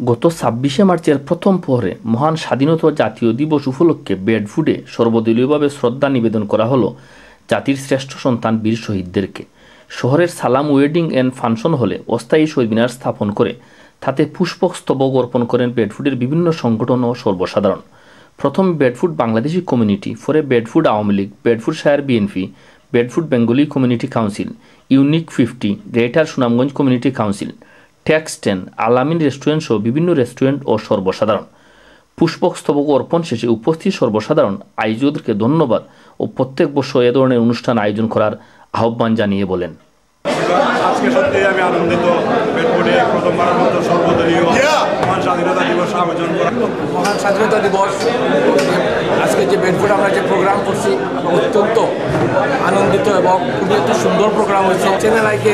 গত ২৬শে মার্চের প্রথম প্রহরে মহান স্বাধীনতা জাতীয় দিবস উপলক্ষে বেডফুডে সর্বদলীয়ভাবে শ্রদ্ধা নিবেদন করা হলো জাতির শ্রেষ্ঠ সন্তান বীর শহীদদেরকে। শহরের সালাম ওয়েডিং অ্যান্ড ফাংশন হলে অস্থায়ী শহীদ মিনার স্থাপন করে তাতে পুষ্পস্তবক অর্পণ করেন বেডফুডের বিভিন্ন সংগঠন ও সর্বসাধারণ। প্রথম বেডফুড বাংলাদেশি কমিউনিটি, পরে Bedford Awami League, Bedfordshire BNP, Bedford Bengali community council, unique 50, greater Sunamganj community council, tax 10, Alamin restaurant সহ বিভিন্ন রেস্টুরেন্ট ও সর্বসাধারণ। পুষ্পস্তবক অর্পণ শেষে উপস্থিত সর্বসাধারণ আয়োজকদেরকে ধন্যবাদ ও প্রত্যেক বছর এ ধরনের অনুষ্ঠান আয়োজন করার আহ্বান জানিয়ে বলেন, আজকে সত্যি আমি আনন্দিত। বেডফুডে প্রথমবারের মতো সর্বদলীয় মহান স্বাধীনতা দিবস আয়োজন করা। মহান স্বাধীনতা দিবস আজকে যে বেডফুড আমরা যে প্রোগ্রাম করছি অত্যন্ত আনন্দিত এবং খুবই একটা সুন্দর প্রোগ্রাম হয়েছে। চ্যানেল আইকে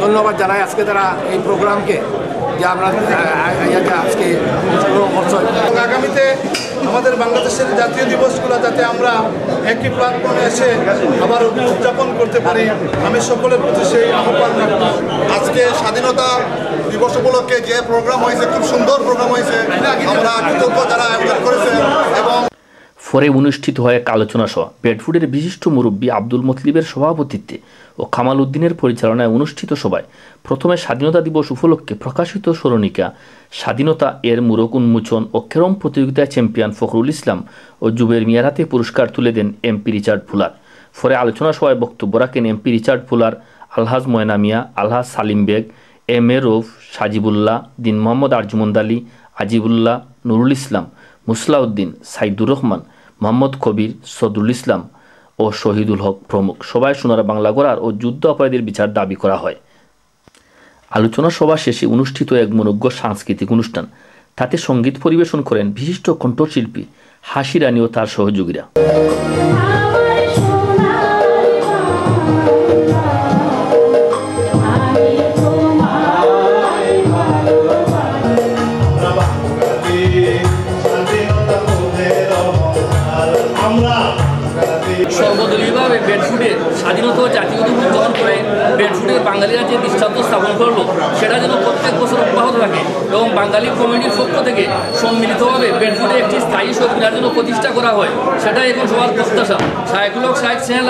ধন্যবাদ জানাই আজকে তারা এই প্রোগ্রামকে যে আমরা আজকে আগামীতে আমাদের বাংলাদেশের জাতীয় দিবসগুলো যাতে আমরা একই প্ল্যাটফর্মে এসে আবার উদযাপন করতে পারি, আমি সকলের প্রতি সেই আহ্বান রাখব। আজকে স্বাধীনতা দিবস উপলক্ষে যে প্রোগ্রাম হয়েছে, খুব সুন্দর প্রোগ্রাম হয়েছে, আমরা কৃতজ্ঞ যারা আয়োজন করেছে। এবং পরে অনুষ্ঠিত হয় এক আলোচনা সভা। বেডফুডের বিশিষ্ট মুরব্বী আব্দুল মতলিবের সভাপতিত্বে ও কামাল উদ্দিনের পরিচালনায় অনুষ্ঠিত সভায় প্রথমে স্বাধীনতা দিবস উপলক্ষে প্রকাশিত স্মরণিকা স্বাধীনতা এর মূরক উন্মোচন ও ক্যারম প্রতিযোগিতায় চ্যাম্পিয়ন ফখরুল ইসলাম ও জুবের মিয়ার হাতে পুরস্কার তুলে দেন এমপি রিচার্ড ফুলার। পরে আলোচনা সভায় বক্তব্য রাখেন MP Richard fuller, Alhaj Moyna Mia, Alhaj Salim beg, M A Rauf, সাজিবুল্লাহ, দিন মোহাম্মদ আরজুমন্দ আলী, আজিবুল্লাহ, নুরুল ইসলাম, মুসলাউদ্দিন, সাইদুর রহমান, মোহাম্মদ কবির, সদরুল ইসলাম ও শহীদুল হক প্রমুখ। সবাই সোনার বাংলা গড়ার ও যুদ্ধ অপরাধীর বিচার দাবি করা হয়। আলোচনা সভা শেষে অনুষ্ঠিত এক মনোজ্ঞ সাংস্কৃতিক অনুষ্ঠান। তাতে সঙ্গীত পরিবেশন করেন বিশিষ্ট কণ্ঠশিল্পী হাসি রানী ও তার সহযোগীরা। সর্বদলীয়ভাবে বেডফুডে স্বাধীনতা ও জাতীয় দিবস উদযাপন করে বেডফুডে বাঙালিরা যে দৃষ্টান্ত স্থাপন করলো সেটা যেন প্রত্যেক বছর অব্যাহত থাকে এবং বাঙালি কমিউনিটির পক্ষ থেকে সম্মিলিতভাবে বেডফুডে একটি স্থায়ী শহীদ মিনার জন্য প্রতিষ্ঠা করা হয়, সেটাই এখন সবার প্রত্যাশা। শায়েকুল হক শায়েক চ্যানেল